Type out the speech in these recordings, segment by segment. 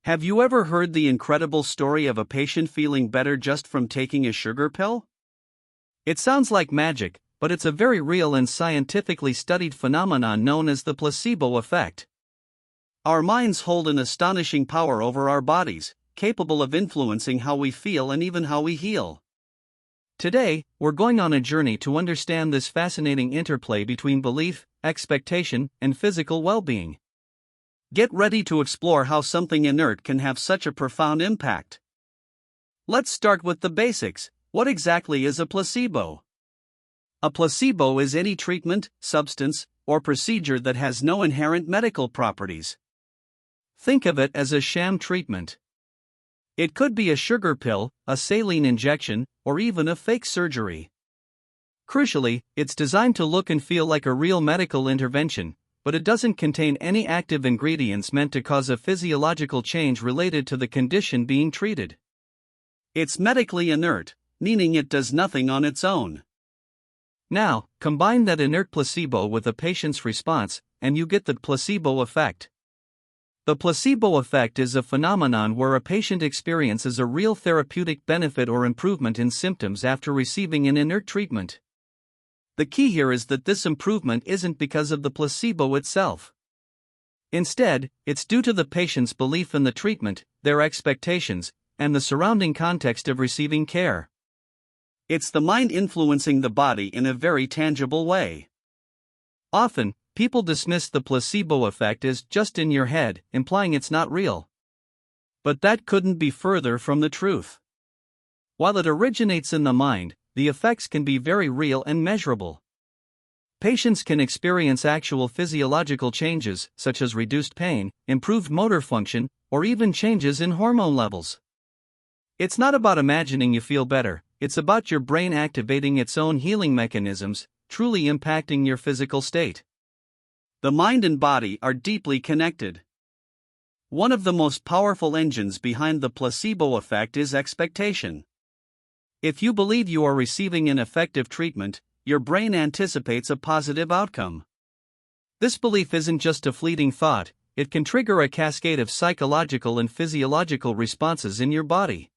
Have you ever heard the incredible story of a patient feeling better just from taking a sugar pill? It sounds like magic, but it's a very real and scientifically studied phenomenon known as the placebo effect. Our minds hold an astonishing power over our bodies, capable of influencing how we feel and even how we heal. Today, we're going on a journey to understand this fascinating interplay between belief, expectation, and physical well-being. Get ready to explore how something inert can have such a profound impact. Let's start with the basics. What exactly is a placebo? A placebo is any treatment, substance, or procedure that has no inherent medical properties. Think of it as a sham treatment. It could be a sugar pill, a saline injection, or even a fake surgery. Crucially, it's designed to look and feel like a real medical intervention, but it doesn't contain any active ingredients meant to cause a physiological change related to the condition being treated. It's medically inert, meaning it does nothing on its own. Now, combine that inert placebo with a patient's response, and you get the placebo effect. The placebo effect is a phenomenon where a patient experiences a real therapeutic benefit or improvement in symptoms after receiving an inert treatment. The key here is that this improvement isn't because of the placebo itself. Instead, it's due to the patient's belief in the treatment, their expectations, and the surrounding context of receiving care. It's the mind influencing the body in a very tangible way. Often, people dismiss the placebo effect as just in your head, implying it's not real. But that couldn't be further from the truth. While it originates in the mind, the effects can be very real and measurable. Patients can experience actual physiological changes, such as reduced pain, improved motor function, or even changes in hormone levels. It's not about imagining you feel better, it's about your brain activating its own healing mechanisms, truly impacting your physical state. The mind and body are deeply connected. One of the most powerful engines behind the placebo effect is expectation. If you believe you are receiving an effective treatment, your brain anticipates a positive outcome. This belief isn't just a fleeting thought, it can trigger a cascade of psychological and physiological responses in your body.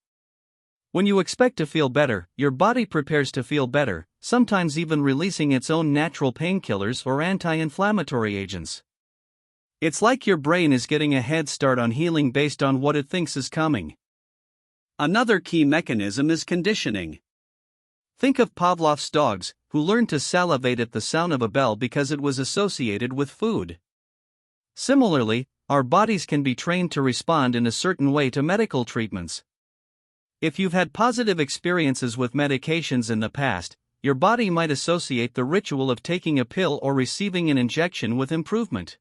When you expect to feel better, your body prepares to feel better, sometimes even releasing its own natural painkillers or anti-inflammatory agents. It's like your brain is getting a head start on healing based on what it thinks is coming. Another key mechanism is conditioning. Think of Pavlov's dogs, who learned to salivate at the sound of a bell because it was associated with food. Similarly, our bodies can be trained to respond in a certain way to medical treatments. If you've had positive experiences with medications in the past, your body might associate the ritual of taking a pill or receiving an injection with improvement.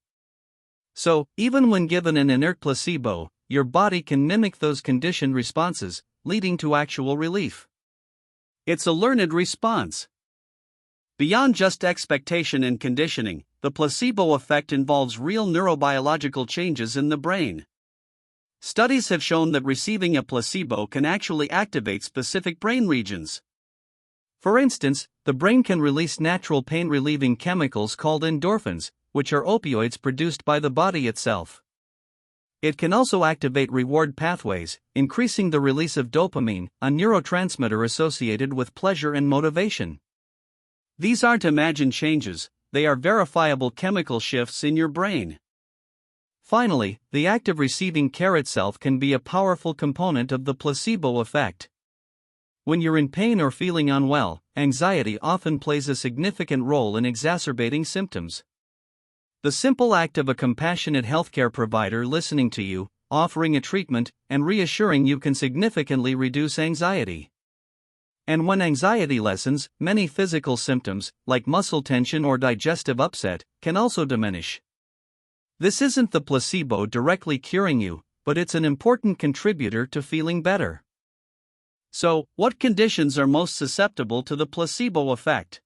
So, even when given an inert placebo, your body can mimic those conditioned responses, leading to actual relief. It's a learned response. Beyond just expectation and conditioning, the placebo effect involves real neurobiological changes in the brain. Studies have shown that receiving a placebo can actually activate specific brain regions. For instance, the brain can release natural pain-relieving chemicals called endorphins, which are opioids produced by the body itself. It can also activate reward pathways, increasing the release of dopamine, a neurotransmitter associated with pleasure and motivation. These aren't imagined changes, they are verifiable chemical shifts in your brain. Finally, the act of receiving care itself can be a powerful component of the placebo effect. When you're in pain or feeling unwell, anxiety often plays a significant role in exacerbating symptoms. The simple act of a compassionate healthcare provider listening to you, offering a treatment, and reassuring you can significantly reduce anxiety. And when anxiety lessens, many physical symptoms, like muscle tension or digestive upset, can also diminish. This isn't the placebo directly curing you, but it's an important contributor to feeling better. So, what conditions are most susceptible to the placebo effect?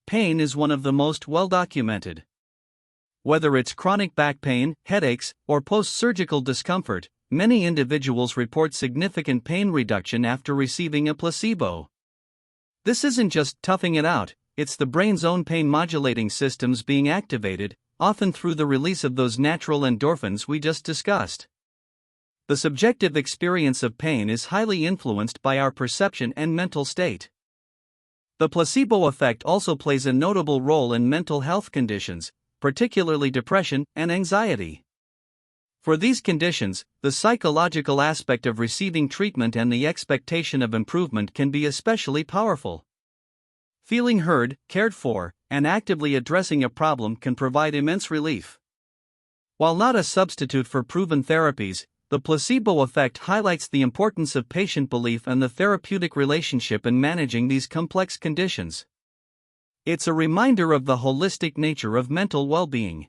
Pain is one of the most well-documented. Whether it's chronic back pain, headaches, or post-surgical discomfort, many individuals report significant pain reduction after receiving a placebo. This isn't just toughing it out, it's the brain's own pain-modulating systems being activated, often through the release of those natural endorphins we just discussed. The subjective experience of pain is highly influenced by our perception and mental state. The placebo effect also plays a notable role in mental health conditions, particularly depression and anxiety. For these conditions, the psychological aspect of receiving treatment and the expectation of improvement can be especially powerful. Feeling heard, cared for, and actively addressing a problem can provide immense relief. While not a substitute for proven therapies, the placebo effect highlights the importance of patient belief and the therapeutic relationship in managing these complex conditions. It's a reminder of the holistic nature of mental well-being.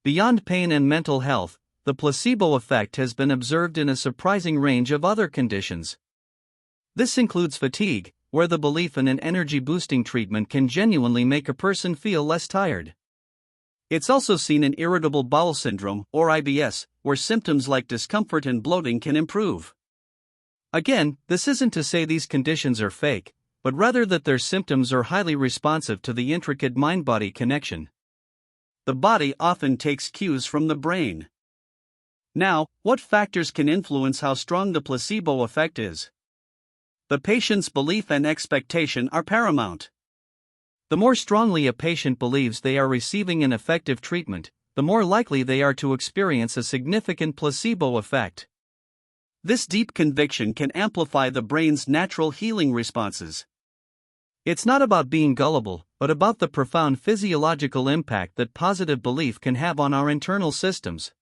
Beyond pain and mental health, the placebo effect has been observed in a surprising range of other conditions. This includes fatigue, where the belief in an energy-boosting treatment can genuinely make a person feel less tired. It's also seen in irritable bowel syndrome, or IBS, where symptoms like discomfort and bloating can improve. Again, this isn't to say these conditions are fake, but rather that their symptoms are highly responsive to the intricate mind-body connection. The body often takes cues from the brain. Now, what factors can influence how strong the placebo effect is? The patient's belief and expectation are paramount. The more strongly a patient believes they are receiving an effective treatment, the more likely they are to experience a significant placebo effect. This deep conviction can amplify the brain's natural healing responses. It's not about being gullible, but about the profound physiological impact that positive belief can have on our internal systems.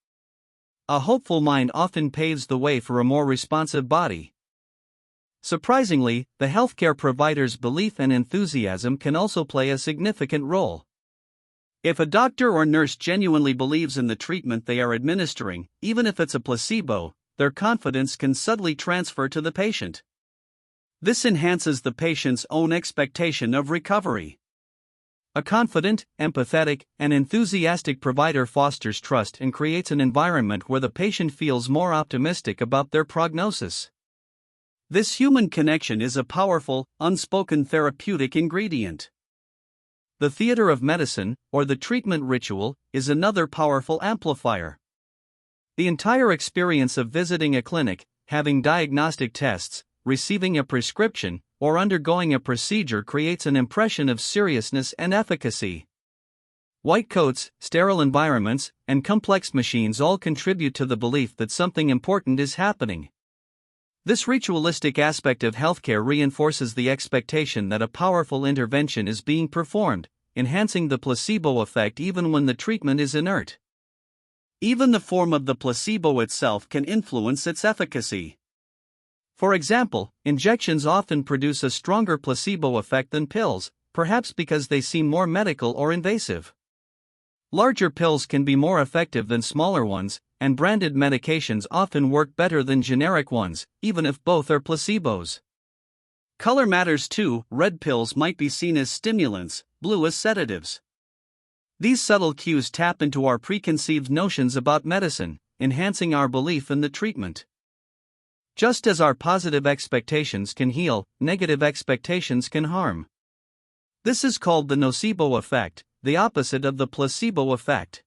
A hopeful mind often paves the way for a more responsive body. Surprisingly, the healthcare provider's belief and enthusiasm can also play a significant role. If a doctor or nurse genuinely believes in the treatment they are administering, even if it's a placebo, their confidence can subtly transfer to the patient. This enhances the patient's own expectation of recovery. A confident, empathetic, and enthusiastic provider fosters trust and creates an environment where the patient feels more optimistic about their prognosis. This human connection is a powerful, unspoken therapeutic ingredient. The theater of medicine, or the treatment ritual, is another powerful amplifier. The entire experience of visiting a clinic, having diagnostic tests, receiving a prescription, or undergoing a procedure creates an impression of seriousness and efficacy. White coats, sterile environments, and complex machines all contribute to the belief that something important is happening. This ritualistic aspect of healthcare reinforces the expectation that a powerful intervention is being performed, enhancing the placebo effect even when the treatment is inert. Even the form of the placebo itself can influence its efficacy. For example, injections often produce a stronger placebo effect than pills, perhaps because they seem more medical or invasive. Larger pills can be more effective than smaller ones, and branded medications often work better than generic ones, even if both are placebos. Color matters too. Red pills might be seen as stimulants, blue as sedatives. These subtle cues tap into our preconceived notions about medicine, enhancing our belief in the treatment. Just as our positive expectations can heal, negative expectations can harm. This is called the nocebo effect, the opposite of the placebo effect.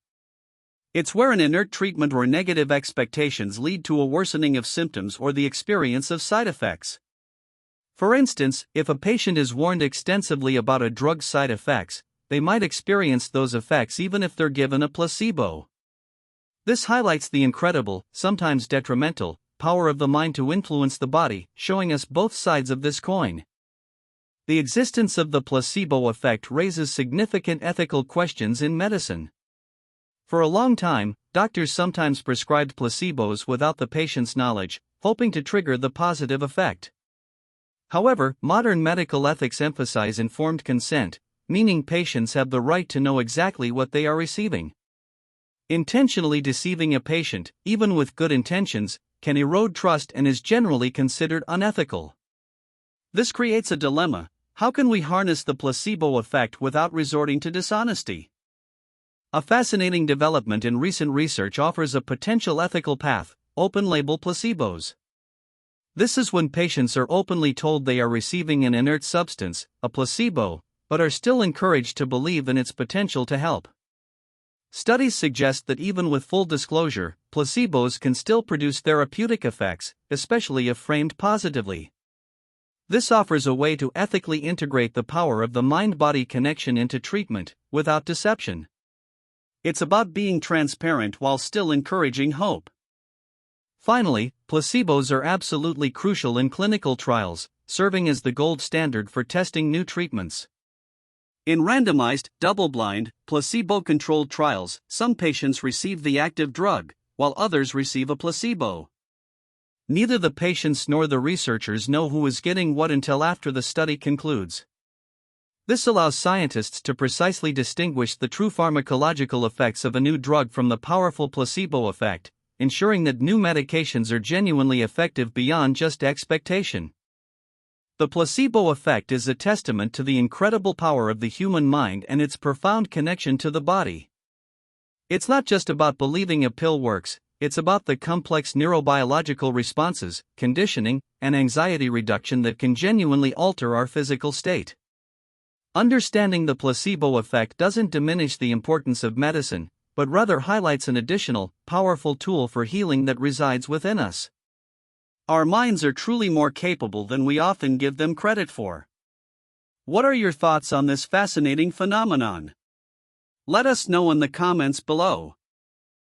It's where an inert treatment or negative expectations lead to a worsening of symptoms or the experience of side effects. For instance, if a patient is warned extensively about a drug's side effects, they might experience those effects even if they're given a placebo. This highlights the incredible, sometimes detrimental, power of the mind to influence the body, showing us both sides of this coin. The existence of the placebo effect raises significant ethical questions in medicine. For a long time, doctors sometimes prescribed placebos without the patient's knowledge, hoping to trigger the positive effect. However, modern medical ethics emphasize informed consent, meaning patients have the right to know exactly what they are receiving. Intentionally deceiving a patient, even with good intentions, can erode trust and is generally considered unethical. This creates a dilemma. How can we harness the placebo effect without resorting to dishonesty? A fascinating development in recent research offers a potential ethical path: open-label placebos. This is when patients are openly told they are receiving an inert substance, a placebo, but are still encouraged to believe in its potential to help. Studies suggest that even with full disclosure, placebos can still produce therapeutic effects, especially if framed positively. This offers a way to ethically integrate the power of the mind-body connection into treatment, without deception. It's about being transparent while still encouraging hope. Finally, placebos are absolutely crucial in clinical trials, serving as the gold standard for testing new treatments. In randomized, double-blind, placebo-controlled trials, some patients receive the active drug, while others receive a placebo. Neither the patients nor the researchers know who is getting what until after the study concludes. This allows scientists to precisely distinguish the true pharmacological effects of a new drug from the powerful placebo effect, ensuring that new medications are genuinely effective beyond just expectation. The placebo effect is a testament to the incredible power of the human mind and its profound connection to the body. It's not just about believing a pill works, it's about the complex neurobiological responses, conditioning, and anxiety reduction that can genuinely alter our physical state. Understanding the placebo effect doesn't diminish the importance of medicine, but rather highlights an additional, powerful tool for healing that resides within us. Our minds are truly more capable than we often give them credit for. What are your thoughts on this fascinating phenomenon? Let us know in the comments below.